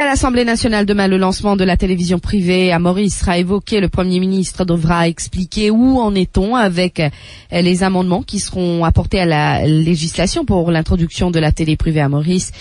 l'Assemblée nationale demain, le lancement de la télévision privée à Maurice sera évoqué. Le Premier ministre devra expliquer où en est-on avec les amendements qui seront apportés à la législation pour l'introduction de la télé privée à Maurice.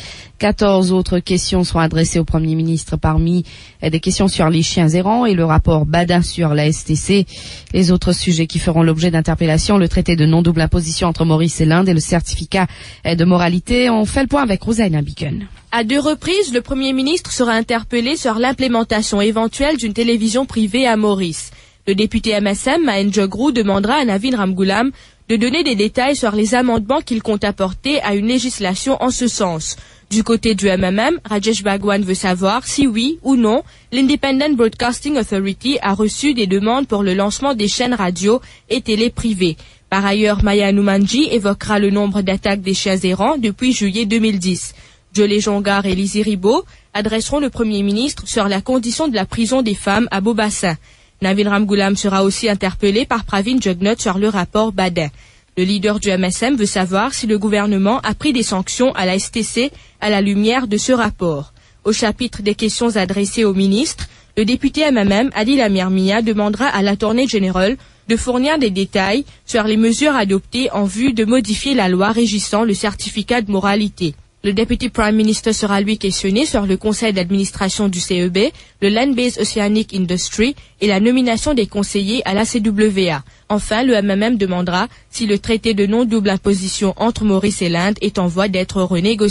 14 autres questions seront adressées au Premier ministre, parmi des questions sur les chiens errants et le rapport Badin sur la STC. Les autres sujets qui feront l'objet d'interpellation, le traité de non-double imposition entre Maurice et l'Inde et le certificat de moralité. On fait le point avec Rosaina Bicken. À 2 reprises, le Premier ministre sera interpellé sur l'implémentation éventuelle d'une télévision privée à Maurice. Le député MSM, Mahen Jogrou, demandera à Navin Ramgoolam de donner des détails sur les amendements qu'il compte apporter à une législation en ce sens. Du côté du MMM, Rajesh Bhagwan veut savoir si oui ou non l'Independent Broadcasting Authority a reçu des demandes pour le lancement des chaînes radio et télé privées. Par ailleurs, Maya Noumanji évoquera le nombre d'attaques des chiens errants depuis juillet 2010. Jolé Jongar et Lizzie Ribaud adresseront le Premier ministre sur la condition de la prison des femmes à Beaubassin. Navin Ramgoolam sera aussi interpellé par Pravin Jugnauth sur le rapport Badin. Le leader du MSM veut savoir si le gouvernement a pris des sanctions à la STC à la lumière de ce rapport. Au chapitre des questions adressées au ministre, le député MMM Adil Amir Mia demandera à l'Attorney General de fournir des détails sur les mesures adoptées en vue de modifier la loi régissant le certificat de moralité. Le Deputy Prime Minister sera lui questionné sur le conseil d'administration du CEB, le Land-Based Oceanic Industry et la nomination des conseillers à la CWA. Enfin, le MMM demandera si le traité de non-double imposition entre Maurice et l'Inde est en voie d'être renégocié.